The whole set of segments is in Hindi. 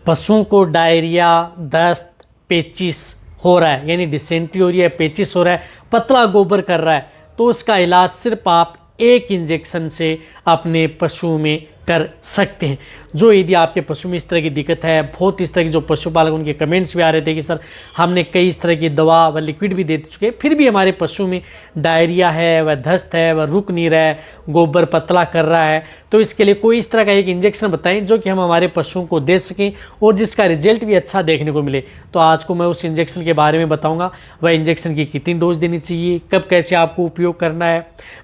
पशुओं को डायरिया, दस्त, पेचिस हो रहा है, यानी डिसेंट्री हो रही है, पेचिस हो रहा है, पतला गोबर कर रहा है, तो उसका इलाज सिर्फ आप एक इंजेक्शन से अपने पशु में कर सकते हैं। जो यदि आपके पशु में इस तरह की दिक्कत है, बहुत इस तरह की जो पशुपालक उनके कमेंट्स भी आ रहे थे कि सर हमने कई इस तरह की दवा व लिक्विड भी दे चुके, फिर भी हमारे पशु में डायरिया है, वह दस्त है, वह रुक नहीं रहा है, गोबर पतला कर रहा है, तो इसके लिए कोई इस तरह का एक इंजेक्शन बताएं जो कि हम हमारे पशुओं को दे सकें और जिसका रिजल्ट भी अच्छा देखने को मिले। तो आज को मैं उस इंजेक्शन के बारे में बताऊँगा। वह इंजेक्शन की कितनी डोज देनी चाहिए, कब कैसे आपको उपयोग करना है,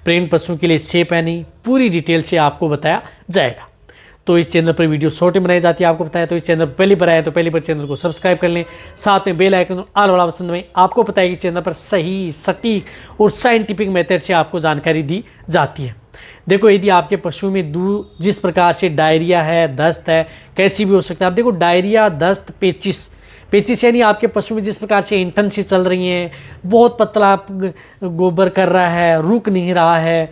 प्रेग्नेंट पशुओं के लिए सेफ है नहीं, पूरी डिटेल से आपको बताया जाएगा। तो इस चैनल पर वीडियो शॉर्ट में बनाई जाती है, आपको पता है। तो इस चैनल पर पहली बार आए तो पहली बार चैनल को सब्सक्राइब कर लें, साथ में बेल आइकन ऑल वाला पसंद में। आपको पता है कि चैनल पर सही, सटीक और साइंटिफिक मेथड से आपको जानकारी दी जाती है। देखो, यदि आपके पशु में जिस प्रकार से डायरिया है, दस्त है, कैसी भी हो सकता है। आप देखो, डायरिया, दस्त, पेचिस यानी आपके पशु में जिस प्रकार से इंटन से चल रही हैं, बहुत पतला गोबर कर रहा है, रुक नहीं रहा है,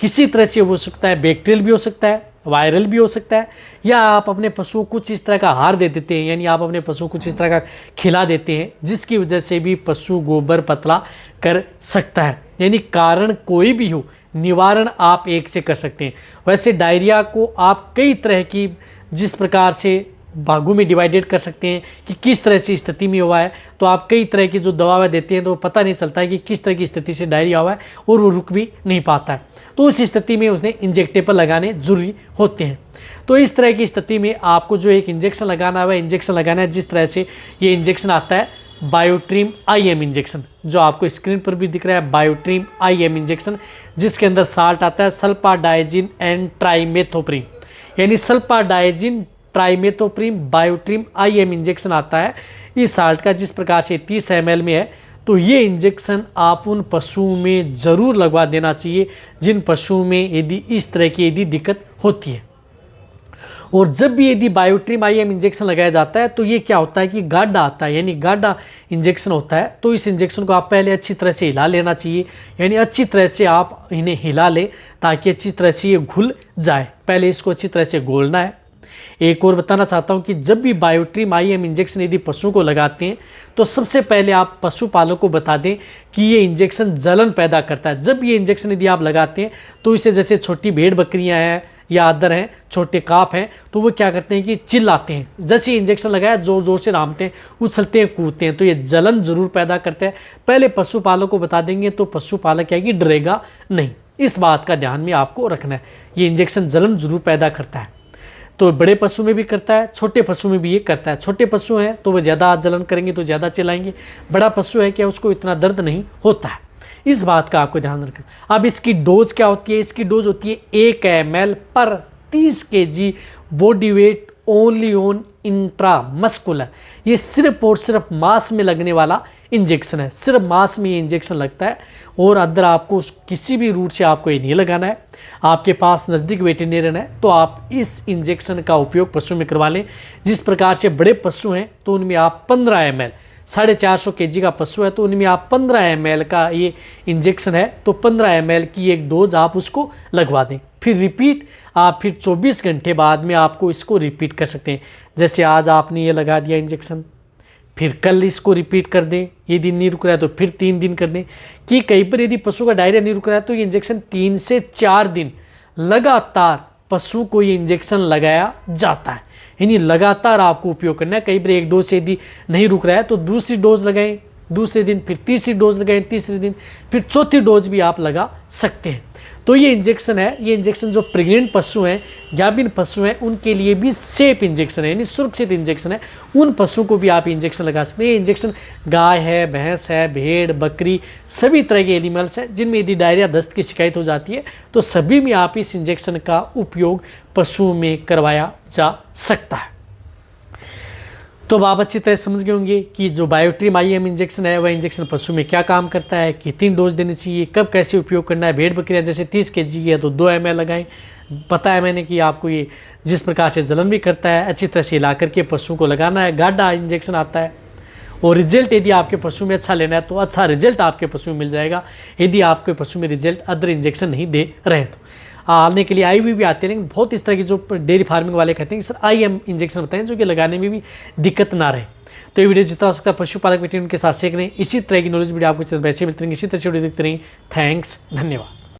किसी तरह से हो सकता है, बैक्टीरियल भी हो सकता है, वायरल भी हो सकता है, या आप अपने पशु को कुछ इस तरह का आहार दे देते हैं, यानी आप अपने पशु को कुछ इस तरह का खिला देते हैं जिसकी वजह से भी पशु गोबर पतला कर सकता है। यानी कारण कोई भी हो, निवारण आप एक से कर सकते हैं। वैसे डायरिया को आप कई तरह की जिस प्रकार से भागों में डिवाइडेड कर सकते हैं कि किस तरह से स्थिति में हुआ है, तो आप कई तरह की जो दवाएं देते हैं तो पता नहीं चलता है कि किस तरह की स्थिति से डायरिया हुआ है और वो रुक भी नहीं पाता है, तो उस स्थिति में उसने इंजेक्टेबल लगाने जरूरी होते हैं। तो इस तरह की स्थिति में आपको जो एक इंजेक्शन लगाना है वह इंजेक्शन लगाना है जिस तरह से ये इंजेक्शन आता है, बायोट्रिम IM इंजेक्शन, जो आपको स्क्रीन पर भी दिख रहा है, बायोट्रिम IM इंजेक्शन, जिसके अंदर साल्ट आता है सल्फाडाइजिन एंड ट्राइमेथोप्रिम, यानी सल्फाडाइजिन ट्राइमेथोप्रिम बायोट्रिम IM इंजेक्शन आता है इस साल्ट का, जिस प्रकार से 30 ml में है। तो ये इंजेक्शन आप उन पशुओं में ज़रूर लगवा देना चाहिए जिन पशुओं में यदि इस तरह की यदि दिक्कत होती है। और जब भी यदि बायोट्रिम IM इंजेक्शन लगाया जाता है तो ये क्या होता है कि गाढ़ा आता है, यानी गाढ़ा इंजेक्शन होता है। तो इस इंजेक्शन को आप पहले अच्छी तरह से हिला लेना चाहिए, यानी अच्छी तरह से आप इन्हें हिला लें ताकि अच्छी तरह से ये घुल जाए। पहले इसको अच्छी तरह से घोलना है। एक और बताना चाहता हूं कि जब भी बायोट्रिम IM इंजेक्शन यदि पशुओं को लगाते हैं तो सबसे पहले आप पशुपालक को बता दें कि ये इंजेक्शन जलन पैदा करता है। जब ये इंजेक्शन यदि आप लगाते हैं तो इसे, जैसे छोटी भेड़ बकरियां हैं या अदर हैं, छोटे काफ हैं, तो वो क्या करते हैं कि चिल्लाते हैं, जैसे इंजेक्शन लगाया जोर जोर से रामते हैं, उछलते हैं, कूदते हैं, तो ये जलन जरूर पैदा करते हैं। पहले पशुपालक को बता देंगे तो पशुपालक क्या कि डरेगा नहीं। इस बात का ध्यान में आपको रखना है, ये इंजेक्शन जलन जरूर पैदा करता है। तो बड़े पशु में भी करता है, छोटे पशु में भी ये करता है। छोटे पशु हैं तो वो ज़्यादा जलन करेंगे तो ज़्यादा चिल्लाएंगे, बड़ा पशु है क्या उसको इतना दर्द नहीं होता है। इस बात का आपको ध्यान रखना। अब इसकी डोज क्या होती है? इसकी डोज होती है 1 ml पर 30 kg body weight only on intramuscular. ये सिर्फ और सिर्फ मांस में लगने वाला इंजेक्शन है, सिर्फ मांस में ये इंजेक्शन लगता है और अदर आपको किसी भी रूट से आपको ये नहीं लगाना है। आपके पास नज़दीक वेटेरिनेरियन है तो आप इस इंजेक्शन का उपयोग पशु में करवा लें। जिस प्रकार से बड़े पशु हैं तो उनमें आप 15 ml, 450 kg का पशु है तो उनमें आप 15 ml का ये इंजेक्शन है तो 15 ml की एक डोज आप उसको लगवा दें। फिर रिपीट आप फिर 24 घंटे बाद में आपको इसको रिपीट कर सकते हैं। जैसे आज आपने ये लगा दिया इंजेक्शन, फिर कल इसको रिपीट कर दें, ये दिन नहीं रुक रहा है तो फिर 3 दिन कर दें। कि कहीं पर यदि पशु का डायरिया नहीं रुक रहा है तो ये इंजेक्शन 3 से 4 दिन लगातार पशु को ये इंजेक्शन लगाया जाता है, यानी लगातार आपको उपयोग करना है। कई बार एक डोज से यदि नहीं रुक रहा है तो दूसरी डोज लगाएं, दूसरे दिन फिर तीसरी डोज लगाएं, तीसरे दिन फिर चौथी डोज भी आप लगा सकते हैं। तो ये इंजेक्शन है, ये इंजेक्शन जो प्रेग्नेंट पशु हैं, गाभिन पशु हैं, उनके लिए भी सेफ इंजेक्शन है, यानी सुरक्षित इंजेक्शन है। उन पशु को भी आप इंजेक्शन लगा सकते हैं। ये इंजेक्शन गाय है, भैंस है, भेड़, बकरी, सभी तरह के एनिमल्स हैं जिनमें यदि डायरिया दस्त की शिकायत हो जाती है तो सभी में आप इस इंजेक्शन का उपयोग पशुओं में करवाया जा सकता है। तो आप अच्छी तरह समझ गए होंगे कि जो बायोट्रिम IM इंजेक्शन है वह इंजेक्शन पशु में क्या काम करता है, कितनी डोज देनी चाहिए, कब कैसे उपयोग करना है। भेड़ बकरियां जैसे 30 kg है तो 2 ml लगाएं। पता है मैंने कि आपको ये जिस प्रकार से जलन भी करता है, अच्छी तरह से हिला करके पशु को लगाना है। गाढ़ा इंजेक्शन आता है और रिजल्ट यदि आपके पशु में अच्छा लेना है तो अच्छा रिजल्ट आपके पशु में मिल जाएगा। यदि आपके पशु में रिजल्ट अदर इंजेक्शन नहीं दे रहे हैं तो आने के लिए IUI भी आते हैं, लेकिन बहुत इस तरह की जो डेयरी फार्मिंग वाले कहते हैं कि सर IM इंजेक्शन बताएं जो कि लगाने में भी दिक्कत ना रहे। तो ये वीडियो जितना हो सकता है पशुपालक व्यक्ति उनके साथ शेयर करें। इसी तरह की नॉलेज वीडियो आपको वैसे मिलती रहेंगे, इसी तरह से वीडियो देखते रहें। थैंक्स, धन्यवाद।